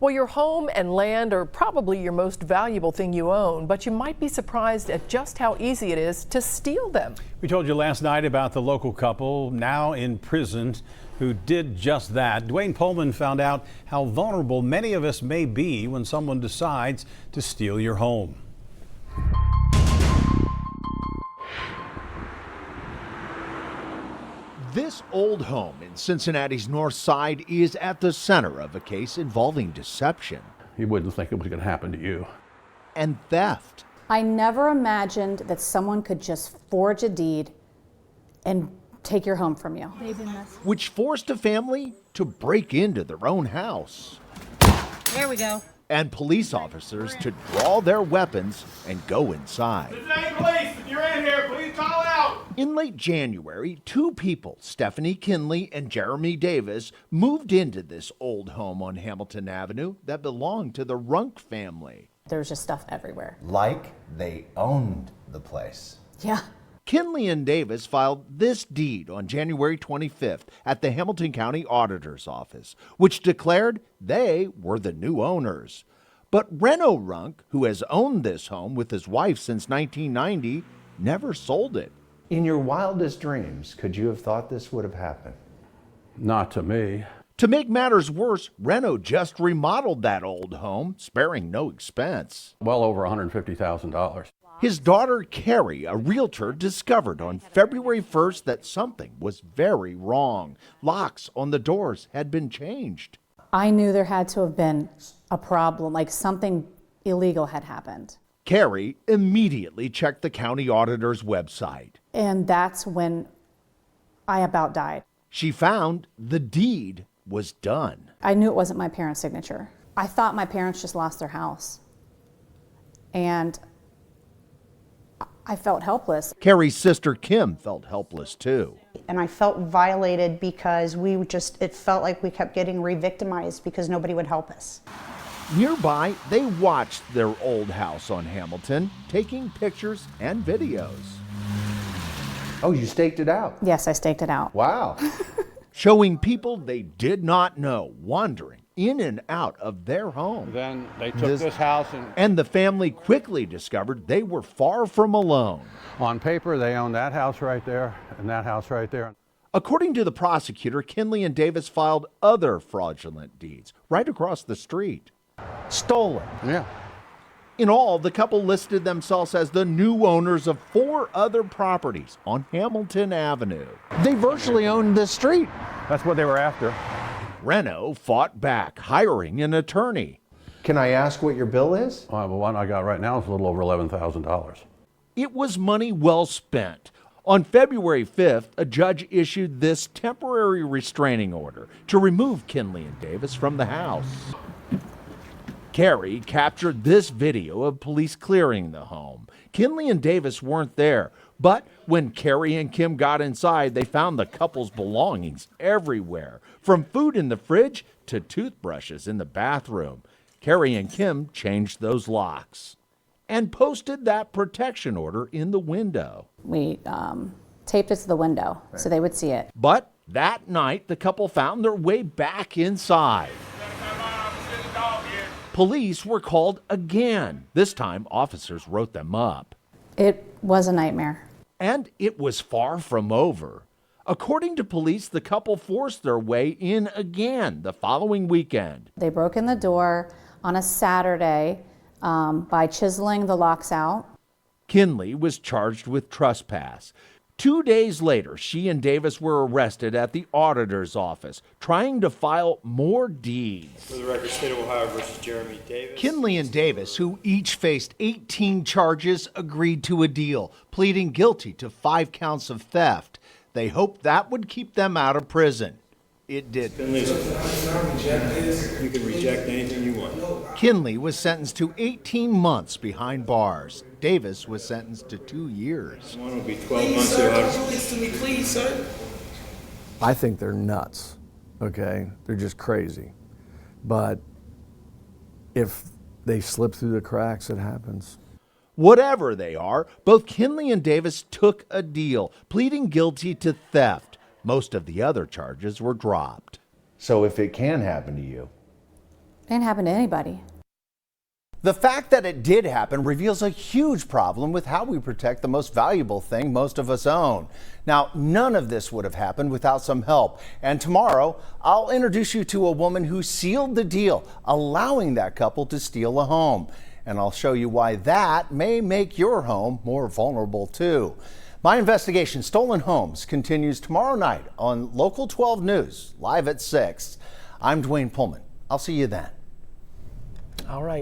Well, your home and land are probably your most valuable thing you own, but you might be surprised at just how easy it is to steal them. We told you last night about the local couple now in prison who did just that. Dwayne Pullman found out how vulnerable many of us may be when someone decides to steal your home. This old home in Cincinnati's north side is at the center of a case involving deception. You wouldn't think it was going to happen to you. And theft. I never imagined that someone could just forge a deed and take your home from you. Which forced a family to break into their own house. There we go. And police officers to draw their weapons and go inside. This ain't police. If you're in here, please call out. In late January, two people, Stephanie Kinley and Jeremy Davis, moved into this old home on Hamilton Avenue that belonged to the Runk family. There's just stuff everywhere. Like they owned the place. Yeah. Kinley and Davis filed this deed on January 25th at the Hamilton County Auditor's Office, which declared they were the new owners. But Reno Runk, who has owned this home with his wife since 1990, never sold it. In your wildest dreams, could you have thought this would have happened? Not to me. To make matters worse, Reno just remodeled that old home, sparing no expense. Well over $150,000. His daughter, Carrie, a realtor, discovered on February 1st that something was very wrong. Locks on the doors had been changed. I knew there had to have been a problem, like something illegal had happened. Carrie immediately checked the county auditor's website. And that's when I about died. She found the deed was done. I knew it wasn't my parents' signature. I thought my parents just lost their house. And I felt helpless. Carrie's sister Kim felt helpless too. And I felt violated because it felt like we kept getting re-victimized because nobody would help us. Nearby, they watched their old house on Hamilton, taking pictures and videos. Oh, you staked it out? Yes, I staked it out. Wow. Showing people they did not know wandering in and out of their home. Then they took this house And the family quickly discovered they were far from alone. on paper they own that house right there and that house right there. According to the prosecutor, Kinley and Davis filed other fraudulent deeds right across the street. Stolen. Yeah. In all, the couple listed themselves as the new owners of 4 other properties on Hamilton Avenue. They virtually owned this street. That's what they were after. Reno fought back, hiring an attorney. Can I ask what your bill is? The one I got right now is a little over $11,000. It was money well spent. On February 5th, a judge issued this temporary restraining order to remove Kinley and Davis from the house. Carrie captured this video of police clearing the home. Kinley and Davis weren't there, but when Carrie and Kim got inside, they found the couple's belongings everywhere, from food in the fridge to toothbrushes in the bathroom. Carrie and Kim changed those locks and posted that protection order in the window. We taped it to the window so they would see it. But that night, the couple found their way back inside. Police were called again. This time, officers wrote them up. It was a nightmare. And it was far from over. According to police, the couple forced their way in again the following weekend. They broke in the door on a Saturday by chiseling the locks out. Kinley was charged with trespass. 2 days later, she and Davis were arrested at the auditor's office, trying to file more deeds. For the record, State of Ohio versus Jeremy Davis. Kinley and Davis, who each faced 18 charges, agreed to a deal, pleading guilty to 5 counts of theft. They hoped that would keep them out of prison. It didn't. You can reject anything you want. Kinley was sentenced to 18 months behind bars. Davis was sentenced to 2 years. One will be 12 months. Please, sir. I think they're nuts, okay? They're just crazy. But if they slip through the cracks, it happens. Whatever they are, both Kinley and Davis took a deal, pleading guilty to theft. Most of the other charges were dropped. So if it can happen to you, Didn't happen to anybody. The fact that it did happen reveals a huge problem with how we protect the most valuable thing most of us own. Now, none of this would have happened without some help. And tomorrow, I'll introduce you to a woman who sealed the deal, allowing that couple to steal a home. And I'll show you why that may make your home more vulnerable too. My investigation, Stolen Homes, continues tomorrow night on Local 12 News, live at 6. I'm Dwayne Pullman. I'll see you then. All right.